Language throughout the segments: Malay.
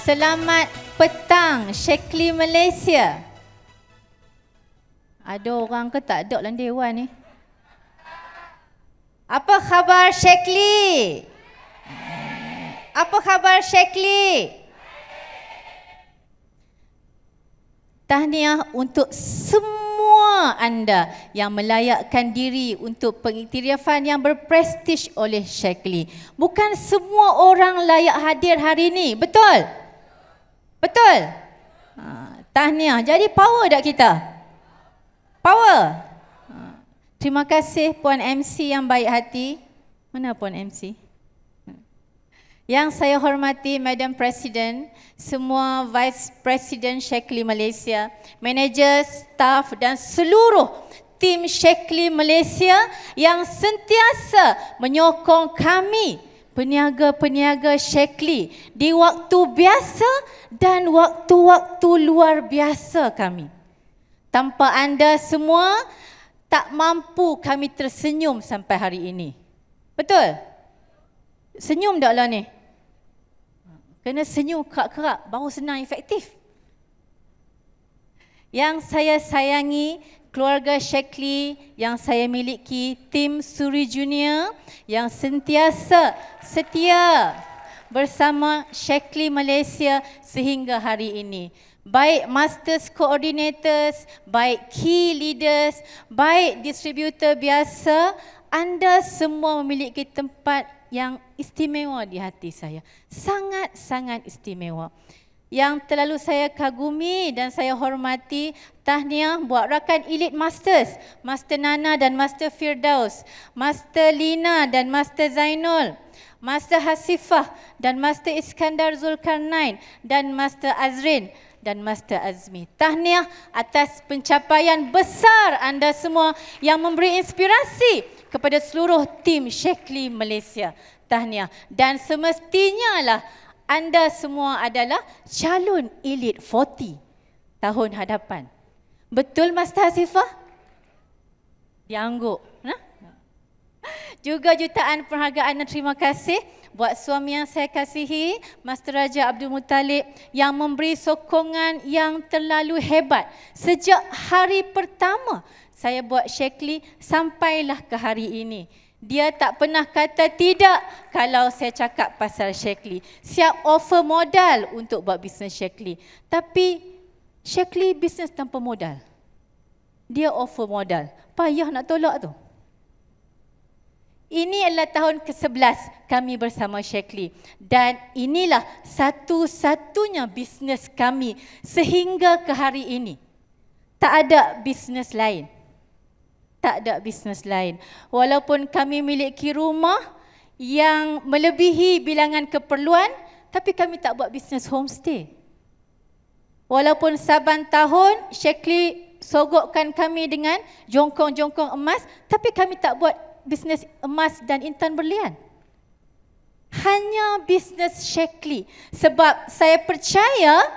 Selamat petang, Shekli Malaysia. Ada orang ke tak ada dalam dewan ni? Apa khabar Shekli? Apa khabar Shekli? Tahniah untuk semua anda yang melayakkan diri untuk pengiktirafan yang berprestij oleh Shekli. Bukan semua orang layak hadir hari ini, betul? Betul? Tahniah. Jadi power tak kita? Power? Terima kasih Puan MC yang baik hati. Mana Puan MC? Yang saya hormati Madam Presiden, semua Vice President Shekli Malaysia, manager, staff dan seluruh tim Shekli Malaysia yang sentiasa menyokong kami, peniaga-peniaga Shekli di waktu biasa dan waktu-waktu luar biasa kami. Tanpa anda semua, tak mampu kami tersenyum sampai hari ini. Betul? Senyum taklah ni? Kena senyum kerak-kerak, baru senang efektif. Yang saya sayangi, keluarga Shekli yang saya miliki, tim Suri Junior yang sentiasa setia bersama Shekli Malaysia sehingga hari ini. Baik Masters Coordinators, baik Key Leaders, baik distributor biasa, anda semua memiliki tempat yang istimewa di hati saya. Sangat-sangat istimewa. Yang terlalu saya kagumi dan saya hormati, tahniah buat rakan Elite Masters, Master Nana dan Master Firdaus, Master Lina dan Master Zainul, Master Hasifah dan Master Iskandar Zulkarnain dan Master Azrin dan Master Azmi. Tahniah atas pencapaian besar anda semua yang memberi inspirasi kepada seluruh tim Shekli Malaysia. Tahniah. Dan semestinya lah anda semua adalah calon Elite 40 tahun hadapan. Betul Master Hasifah? Diangguk. Juga jutaan penghargaan dan terima kasih buat suami yang saya kasihi, Master Raja Abdul Muttalib yang memberi sokongan yang terlalu hebat. Sejak hari pertama saya buat Shekli sampailah ke hari ini. Dia tak pernah kata tidak kalau saya cakap pasal Shekli. Siap offer modal untuk buat bisnes Shekli. Tapi Shekli bisnes tanpa modal. Dia offer modal. Payah nak tolak tu. Ini adalah tahun ke-11 kami bersama Shekli. Dan inilah satu-satunya bisnes kami sehingga ke hari ini. Tak ada bisnes lain. Tak ada bisnes lain. Walaupun kami memiliki rumah yang melebihi bilangan keperluan, tapi kami tak buat bisnes homestay. Walaupun saban tahun Shekli sogokkan kami dengan jongkong-jongkong emas, tapi kami tak buat bisnes emas dan intan berlian. Hanya bisnes Shekli. Sebab saya percaya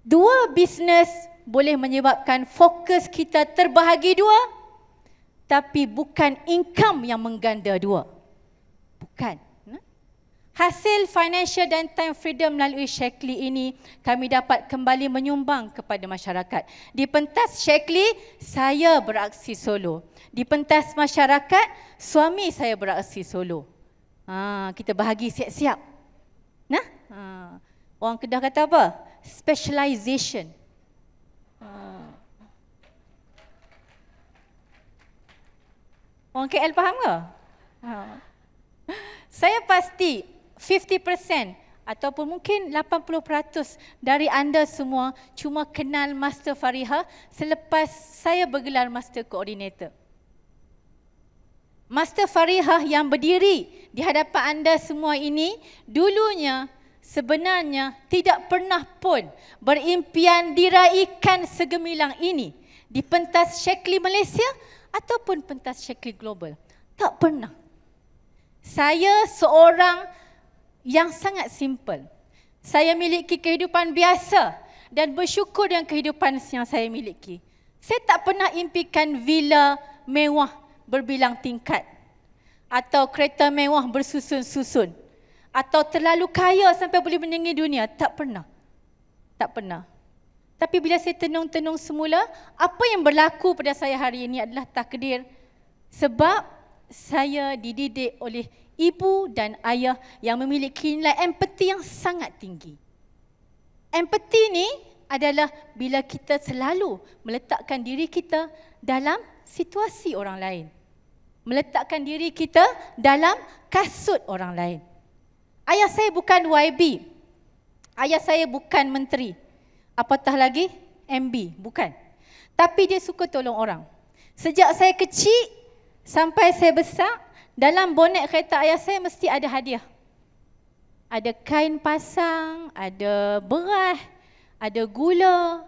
dua bisnes boleh menyebabkan fokus kita terbahagi dua, tapi bukan income yang mengganda dua. Bukan. Hasil financial dan time freedom melalui Shekli ini kami dapat kembali menyumbang kepada masyarakat. Di pentas Shekli, saya beraksi solo. Di pentas masyarakat, suami saya beraksi solo. Kita bahagi siap-siap. Orang Kedah kata apa? Specialization. Orang KL faham ke? Saya pasti 50% ataupun mungkin 80% dari anda semua cuma kenal Master Fariha selepas saya bergelar Master Coordinator. Master Fariha yang berdiri di hadapan anda semua ini dulunya sebenarnya tidak pernah pun berimpian diraikan segemilang ini di pentas Shekli Malaysia ataupun pentas Shekli Global. Tak pernah. Saya seorang yang sangat simple. Saya miliki kehidupan biasa dan bersyukur dengan kehidupan yang saya miliki. Saya tak pernah impikan villa mewah berbilang tingkat atau kereta mewah bersusun-susun atau terlalu kaya sampai boleh meninggi dunia. Tak pernah. Tak pernah. Tapi bila saya tenung-tenung semula, apa yang berlaku pada saya hari ini adalah takdir. Sebab saya dididik oleh ibu dan ayah yang memiliki nilai empati yang sangat tinggi. Empati ni adalah bila kita selalu meletakkan diri kita dalam situasi orang lain. Meletakkan diri kita dalam kasut orang lain. Ayah saya bukan YB. Ayah saya bukan menteri. Apatah lagi MB, bukan. Tapi dia suka tolong orang. Sejak saya kecil sampai saya besar, dalam bonet kereta ayah saya mesti ada hadiah. Ada kain pasang, ada beras, ada gula.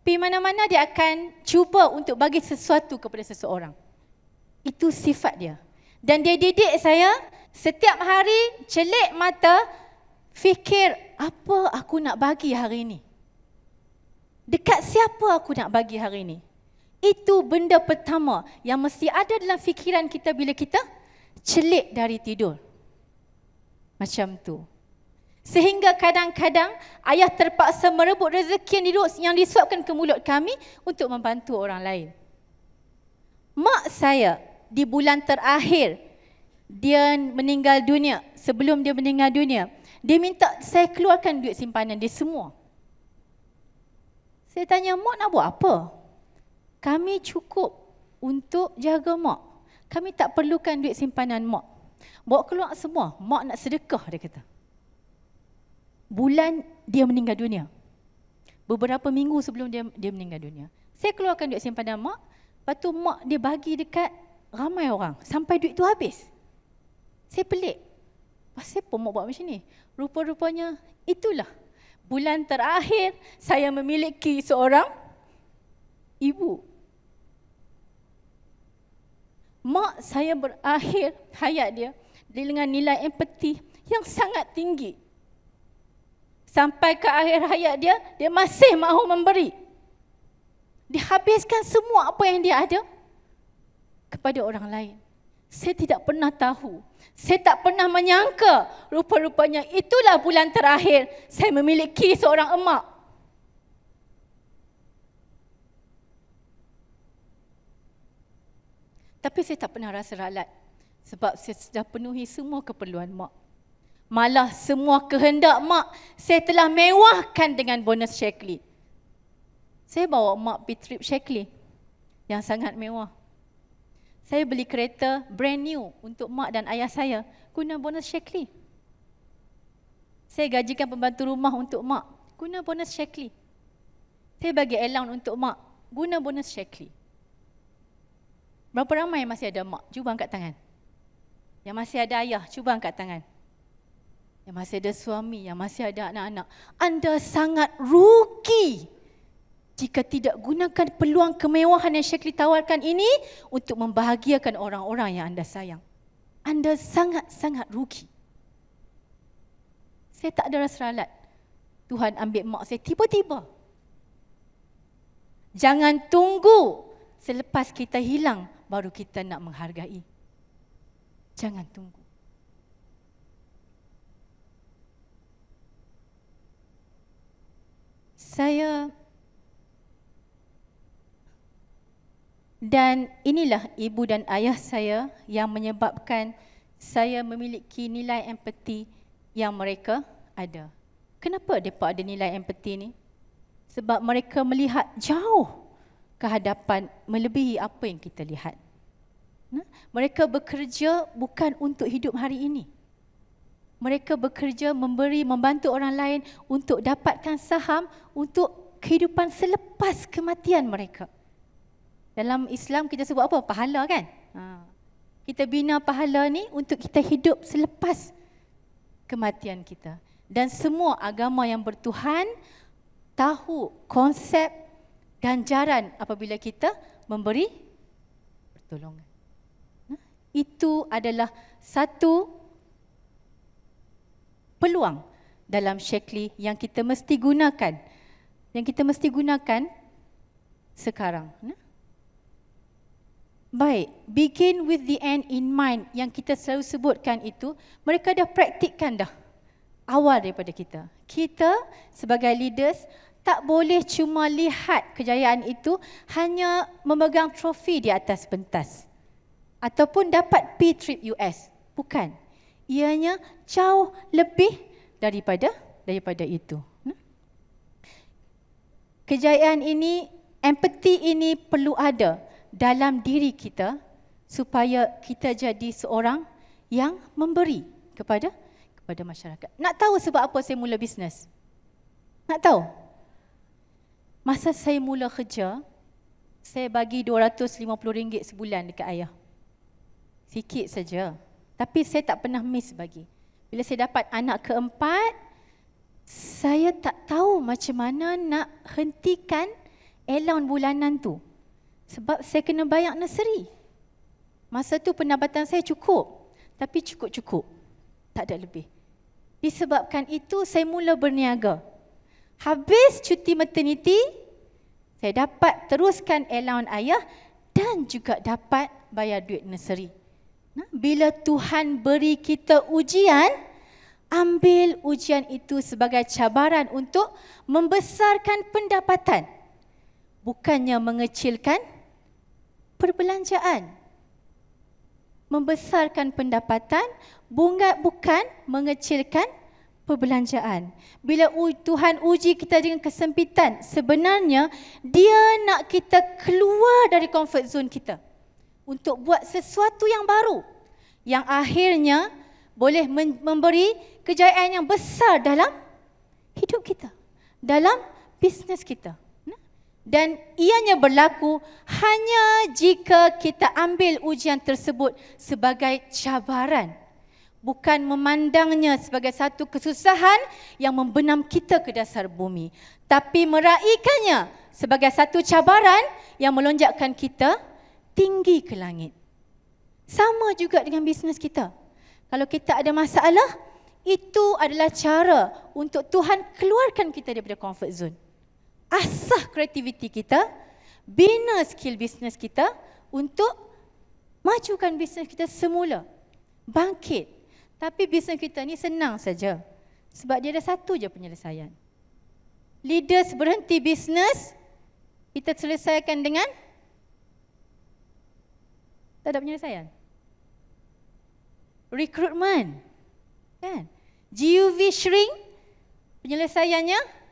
Pergi mana-mana dia akan cuba untuk bagi sesuatu kepada seseorang. Itu sifat dia. Dan dia didik saya setiap hari celik mata fikir apa aku nak bagi hari ini. Dekat siapa aku nak bagi hari ini. Itu benda pertama yang mesti ada dalam fikiran kita bila kita celik dari tidur. Macam tu. Sehingga kadang-kadang ayah terpaksa merebut rezeki yang disuapkan ke mulut kami untuk membantu orang lain. Mak saya di bulan terakhir dia meninggal dunia, sebelum dia meninggal dunia, dia minta saya keluarkan duit simpanan dia semua. Saya tanya, mak nak buat apa? Kami cukup untuk jaga mak. Kami tak perlukan duit simpanan mak. Bawa keluar semua, mak nak sedekah, dia kata. Bulan dia meninggal dunia. Beberapa minggu sebelum dia meninggal dunia. Saya keluarkan duit simpanan mak, lepas tu mak dia bagi dekat ramai orang sampai duit tu habis. Saya pelik. Pasal apa mak buat macam ni? Rupa-rupanya itulah bulan terakhir saya memiliki seorang ibu. Mak saya berakhir hayat dia dengan nilai empati yang sangat tinggi. Sampai ke akhir hayat dia, dia masih mahu memberi. Dia habiskan semua apa yang dia ada kepada orang lain. Saya tidak pernah tahu. Saya tak pernah menyangka. Rupa-rupanya itulah bulan terakhir saya memiliki seorang emak. Tapi saya tak pernah rasa ralat. Sebab saya sudah penuhi semua keperluan mak. Malah semua kehendak mak saya telah mewahkan dengan bonus Shaklee. Saya bawa mak pergi trip Shaklee yang sangat mewah. Saya beli kereta brand new untuk mak dan ayah saya guna bonus Shaklee. Saya gajikan pembantu rumah untuk mak guna bonus Shaklee. Saya bagi allowance untuk mak guna bonus Shaklee. Berapa ramai yang masih ada mak? Cuba angkat tangan. Yang masih ada ayah, cuba angkat tangan. Yang masih ada suami, yang masih ada anak-anak. Anda sangat rugi jika tidak gunakan peluang kemewahan yang Shaklee tawarkan ini untuk membahagiakan orang-orang yang anda sayang. Anda sangat-sangat rugi. Saya tak ada rasa ralat. Tuhan ambil mak saya tiba-tiba. Jangan tunggu selepas kita hilang baru kita nak menghargai. Jangan tunggu. Dan inilah ibu dan ayah saya yang menyebabkan saya memiliki nilai empati yang mereka ada. Kenapa mereka ada nilai empati ni? Sebab mereka melihat jauh ke hadapan melebihi apa yang kita lihat. Mereka bekerja bukan untuk hidup hari ini. Mereka bekerja memberi, membantu orang lain untuk dapatkan saham untuk kehidupan selepas kematian mereka. Dalam Islam kita sebut apa? Pahala kan? Kita bina pahala ni untuk kita hidup selepas kematian kita. Dan semua agama yang bertuhan tahu konsep ganjaran apabila kita memberi pertolongan. Itu adalah satu peluang dalam Shaklee yang kita mesti gunakan. Yang kita mesti gunakan sekarang. Baik, begin with the end in mind yang kita selalu sebutkan itu, mereka dah praktikkan dah awal daripada kita. Kita sebagai leaders tak boleh cuma lihat kejayaan itu hanya memegang trofi di atas pentas ataupun dapat P-trip US. Bukan. Ianya jauh lebih daripada itu. Kejayaan ini, empati ini perlu ada dalam diri kita supaya kita jadi seorang yang memberi kepada masyarakat. Nak tahu sebab apa saya mula bisnes? Nak tahu? Masa saya mula kerja, saya bagi RM250 sebulan dekat ayah. Sikit saja. Tapi saya tak pernah miss bagi. Bila saya dapat anak keempat, saya tak tahu macam mana nak hentikan allowance bulanan tu. Sebab saya kena bayar nursery. Masa tu pendapatan saya cukup. Tapi cukup-cukup. Tak ada lebih. Disebabkan itu saya mula berniaga. Habis cuti maternity, saya dapat teruskan allowance ayah dan juga dapat bayar duit nursery. Bila Tuhan beri kita ujian, ambil ujian itu sebagai cabaran untuk membesarkan pendapatan. Bukannya mengecilkan perbelanjaan. Membesarkan pendapatan, bukan mengecilkan perbelanjaan. Bila Tuhan uji kita dengan kesempitan, sebenarnya dia nak kita keluar dari comfort zone kita untuk buat sesuatu yang baru, yang akhirnya boleh memberi kejayaan yang besar dalam hidup kita, dalam bisnes kita. Dan ianya berlaku hanya jika kita ambil ujian tersebut sebagai cabaran, bukan memandangnya sebagai satu kesusahan yang membenam kita ke dasar bumi, tapi meraihkannya sebagai satu cabaran yang melonjakkan kita tinggi ke langit. Sama juga dengan bisnes kita. Kalau kita ada masalah, itu adalah cara untuk Tuhan keluarkan kita daripada comfort zone. Asah kreativiti kita, bina skill bisnes kita untuk majukan bisnes kita semula. Bangkit. Tapi bisnes kita ni senang saja. Sebab dia ada satu je penyelesaian. Leaders berhenti bisnes, kita selesaikan dengan tak ada penyelesaian. Rekrutmen. Kan? GUV shrink, penyelesaiannya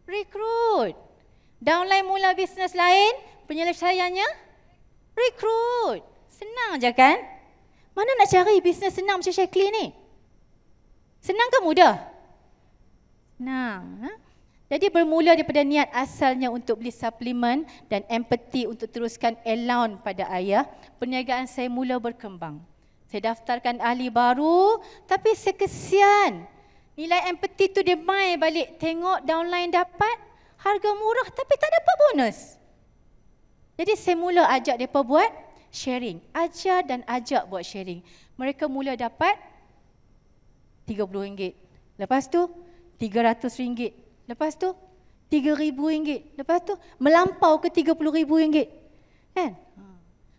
rekrut. Downline mula bisnes lain, penyelesaiannya rekrut. Senang je kan? Mana nak cari bisnes senang macam Shaklee ni? Senang ke mudah? Senang. Jadi bermula daripada niat asalnya untuk beli suplemen dan empati untuk teruskan allowance pada ayah, perniagaan saya mula berkembang. Saya daftarkan ahli baru, tapi saya kesian. Nilai empati tu dia main balik, tengok downline dapat harga murah tapi tak dapat bonus. Jadi saya mula ajak mereka buat sharing. Ajar dan ajak buat sharing. Mereka mula dapat RM30. Lepas tu RM300. Lepas tu RM3,000. Lepas tu melampau ke RM30,000. Kan?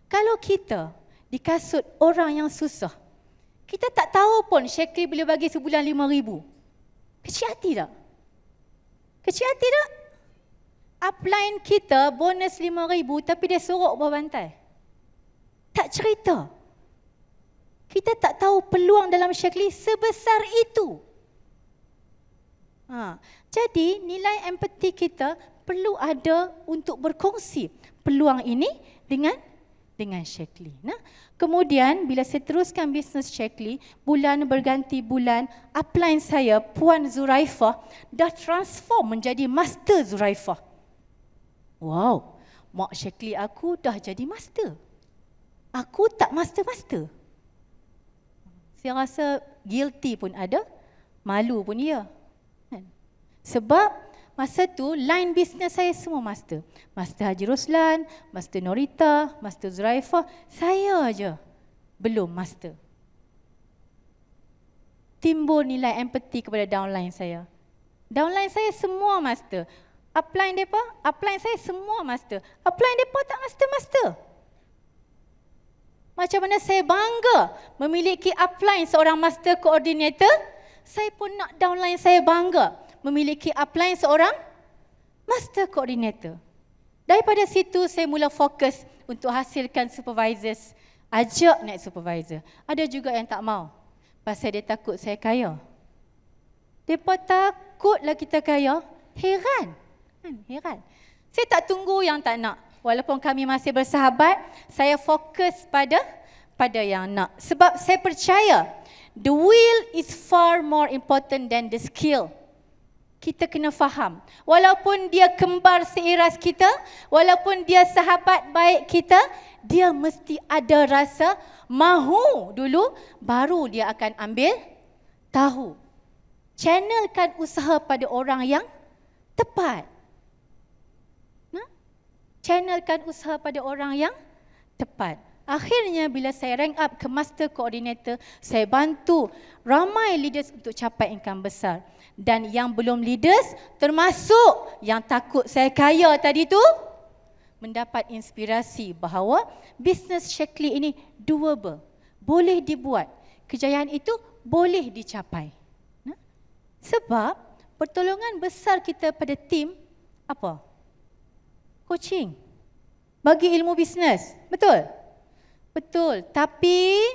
Kalau kita dikasut orang yang susah, kita tak tahu pun Shaklee boleh bagi sebulan RM5,000. Kecil hati tak? Kecil hati tak? Upline kita bonus RM5,000 tapi dia sorok bawah bantai. Tak cerita. Kita tak tahu peluang dalam Shaklee sebesar itu. Jadi nilai empati kita perlu ada untuk berkongsi peluang ini dengan Shaklee. Kemudian bila saya teruskan bisnes Shaklee, bulan berganti bulan, upline saya, Puan Zuraifah, dah transform menjadi Master Zuraifah. Wow, Mak Shaklee aku dah jadi master. Aku tak master-master. Saya rasa guilty pun ada, malu pun ya. Sebab masa tu line bisnes saya semua master. Master Haji Roslan, Master Norita, Master Zuraifah, saya aja belum master. Timbul nilai empati kepada downline saya. Downline saya semua master. Upline saya semua master. Upline depa tak master-master. Macam mana saya bangga memiliki upline seorang master coordinator, saya pun nak downline saya bangga memiliki upline seorang master coordinator. Daripada situ saya mula fokus untuk hasilkan supervisors, ajak naik supervisor. Ada juga yang tak mau, pasal dia takut saya kaya. Mereka takutlah kita kaya, heran. Heran. Saya tak tunggu yang tak nak. Walaupun kami masih bersahabat, saya fokus pada yang nak. Sebab saya percaya, the will is far more important than the skill. Kita kena faham. Walaupun dia kembar seiras kita, walaupun dia sahabat baik kita, dia mesti ada rasa mahu dulu, baru dia akan ambil tahu. Channelkan usaha pada orang yang tepat. Channelkan usaha pada orang yang tepat. Akhirnya bila saya rank up ke Master Coordinator, saya bantu ramai leaders untuk capai income besar. Dan yang belum leaders, termasuk yang takut saya kaya tadi tu, mendapat inspirasi bahawa bisnes Shaklee ini doable. Boleh dibuat. Kejayaan itu boleh dicapai. Sebab pertolongan besar kita pada tim, apa? Coaching. Bagi ilmu bisnes. Betul? Betul. Tapi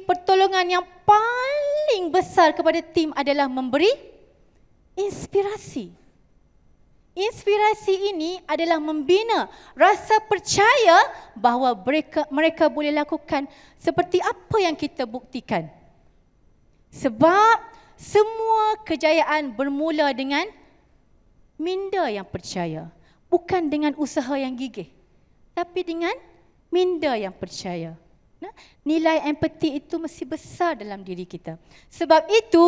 pertolongan yang paling besar kepada tim adalah memberi inspirasi. Inspirasi ini adalah membina rasa percaya bahawa mereka boleh lakukan seperti apa yang kita buktikan. Sebab semua kejayaan bermula dengan minda yang percaya. Bukan dengan usaha yang gigih, tapi dengan minda yang percaya. Nilai empati itu mesti besar dalam diri kita. Sebab itu,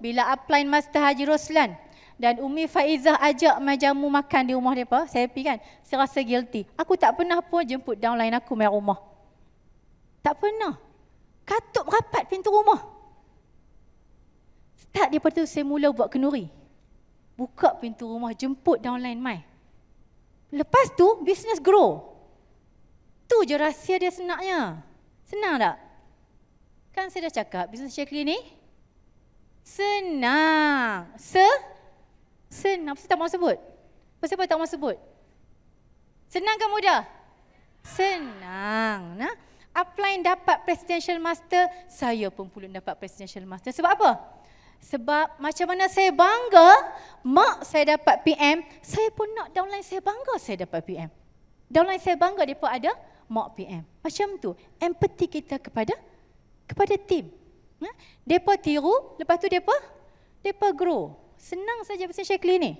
bila upline Master Haji Roslan dan Umi Faizah ajak jamu makan di rumah mereka, saya pergi kan, saya rasa guilty. Aku tak pernah pun jemput downline aku main rumah. Tak pernah. Katuk rapat pintu rumah. Start daripada tu saya mula buat kenduri. Buka pintu rumah, jemput downline mai. Lepas tu, bisnes grow. Tu je rahsia dia senangnya. Senang tak? Kan saya dah cakap, bisnes Shaklee ni senang. Senang. Pasal tak mau sebut? Pasal apa tak mau sebut? Senang ke mudah? Senang. Nah, upline dapat Presidential Master, saya pun pula dapat Presidential Master. Sebab apa? Sebab macam mana saya bangga mak saya dapat PM, saya pun nak downline saya bangga saya dapat PM. Downline saya bangga mereka ada mak PM. Macam tu, empati kita kepada tim. Mereka tiru, lepas tu mereka grow. Senang saja bisnes Shaklee ni.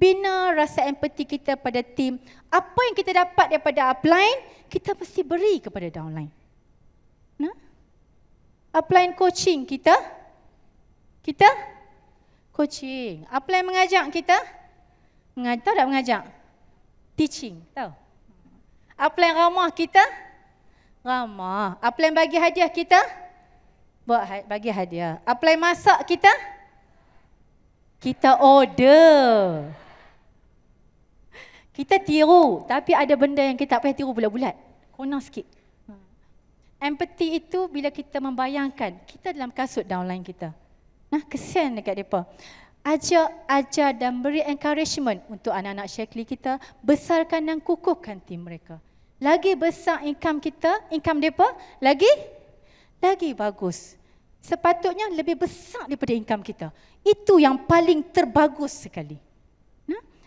Bina rasa empati kita pada tim. Apa yang kita dapat daripada upline, kita mesti beri kepada downline. Upline coaching kita coaching. Upline mengajak kita, tahu tak mengajak? Teaching, tahu? Upline ramah kita, ramah. Upline bagi hadiah kita, bagi hadiah. Upline masak kita order. Kita tiru, tapi ada benda yang kita tak payah tiru bulat-bulat. Kurang sikit. Empathy itu bila kita membayangkan kita dalam kasut downline kita. Kesian dekat mereka. Ajar dan beri encouragement untuk anak-anak Shaklee kita, besarkan dan kukuhkan tim mereka. Lagi besar income mereka, lagi bagus. Sepatutnya lebih besar daripada income kita. Itu yang paling terbagus sekali.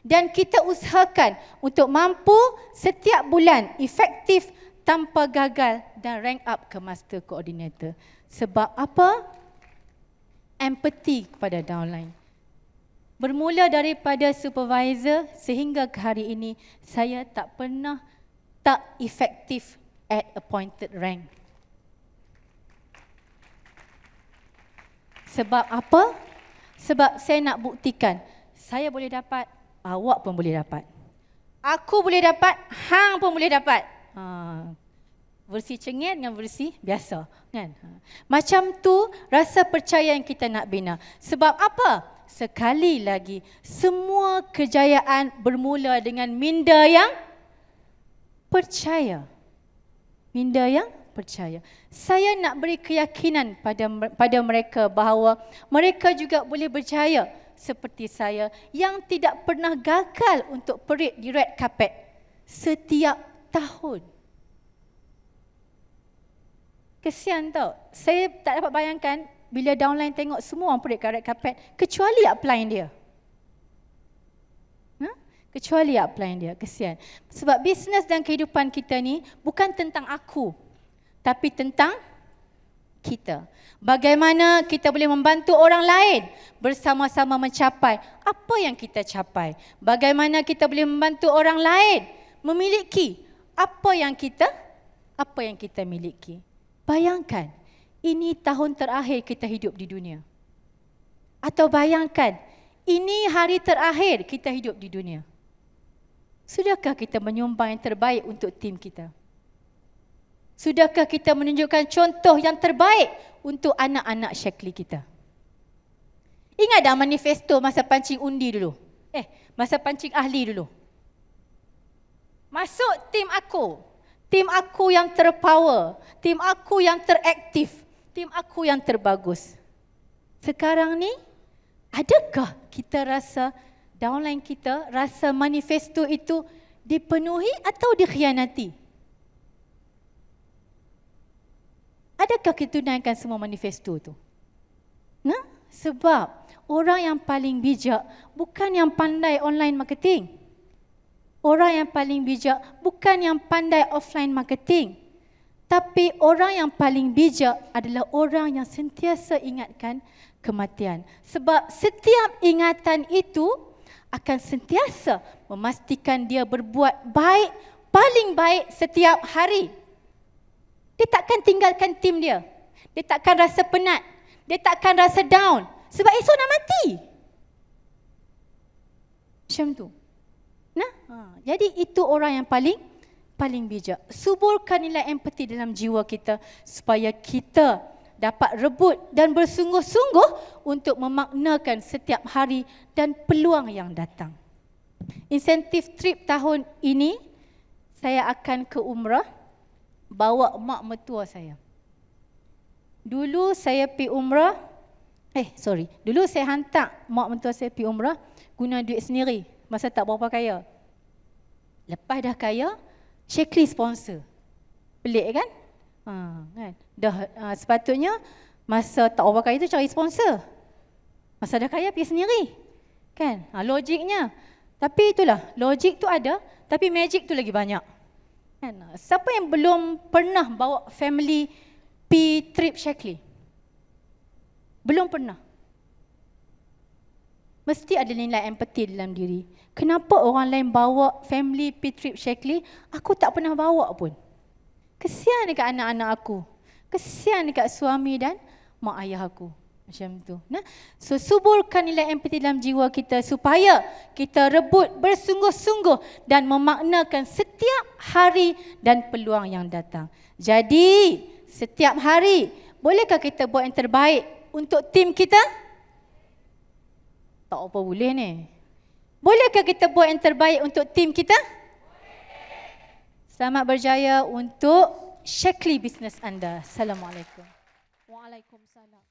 Dan kita usahakan untuk mampu setiap bulan efektif tanpa gagal dan rank up ke Master Coordinator. Sebab apa? Empathy kepada downline. Bermula daripada supervisor sehingga ke hari ini, saya tak pernah tak efektif at appointed rank. Sebab apa? Sebab saya nak buktikan, saya boleh dapat, awak pun boleh dapat. Aku boleh dapat, hang pun boleh dapat. Versi cengeng dengan versi biasa, kan? Macam tu rasa percaya yang kita nak bina. Sebab apa? Sekali lagi, semua kejayaan bermula dengan minda yang percaya. Minda yang percaya. Saya nak beri keyakinan pada mereka bahawa mereka juga boleh berjaya seperti saya yang tidak pernah gagal untuk parade di red carpet setiap tahun. Kesian tau. Saya tak dapat bayangkan bila downline tengok semua orang parade kat red carpet kecuali upline dia. Kecuali upline dia, kesian. Sebab bisnes dan kehidupan kita ni bukan tentang aku, tapi tentang kita. Bagaimana kita boleh membantu orang lain bersama-sama mencapai apa yang kita capai. Bagaimana kita boleh membantu orang lain memiliki apa yang kita miliki. Bayangkan, ini tahun terakhir kita hidup di dunia. Atau bayangkan, ini hari terakhir kita hidup di dunia. Sudahkah kita menyumbang yang terbaik untuk tim kita? Sudahkah kita menunjukkan contoh yang terbaik untuk anak-anak Shaklee kita? Ingat dah manifesto masa pancing undi dulu? Masa pancing ahli dulu. Masuk tim aku yang terpower, tim aku yang teraktif, tim aku yang terbagus. Sekarang ni, adakah kita rasa downline kita, rasa manifesto itu dipenuhi atau dikhianati? Adakah kita tunaikan semua manifesto itu? Sebab orang yang paling bijak bukan yang pandai online marketing. Orang yang paling bijak bukan yang pandai offline marketing. Tapi orang yang paling bijak adalah orang yang sentiasa ingatkan kematian. Sebab setiap ingatan itu akan sentiasa memastikan dia berbuat baik, paling baik setiap hari. Dia takkan tinggalkan tim dia. Dia takkan rasa penat. Dia takkan rasa down. Sebab esok nak mati. Macam tu. Jadi itu orang yang paling bijak. Suburkan nilai empati dalam jiwa kita supaya kita dapat rebut dan bersungguh-sungguh untuk memaknakan setiap hari dan peluang yang datang. Insentif trip tahun ini, saya akan ke umrah, bawa mak mertua saya. Dulu saya pergi umrah, dulu saya hantar mak mertua saya pergi umrah guna duit sendiri, masa tak berapa kaya. Lepas dah kaya, Shaklee sponsor. Pelik kan? Sepatutnya masa tak berapa kaya tu cari sponsor. Masa dah kaya pergi sendiri. Kan? Logiknya. Tapi itulah, logik tu ada, tapi magic tu lagi banyak. Kan? Siapa yang belum pernah bawa family pergi trip Shaklee? Belum pernah. Mesti ada nilai empati dalam diri. Kenapa orang lain bawa family pergi trip Shaklee, aku tak pernah bawa pun? Kesian dekat anak-anak aku. Kesian dekat suami dan mak ayah aku. Macam tu. So, suburkan nilai empati dalam jiwa kita supaya kita rebut bersungguh-sungguh dan memaknakan setiap hari dan peluang yang datang. Jadi, setiap hari, bolehkah kita buat yang terbaik untuk tim kita? Tak apa boleh ni. Bolehkah kita buat yang terbaik untuk tim kita? Selamat berjaya untuk Shaklee bisnes anda. Assalamualaikum. Waalaikumsalam.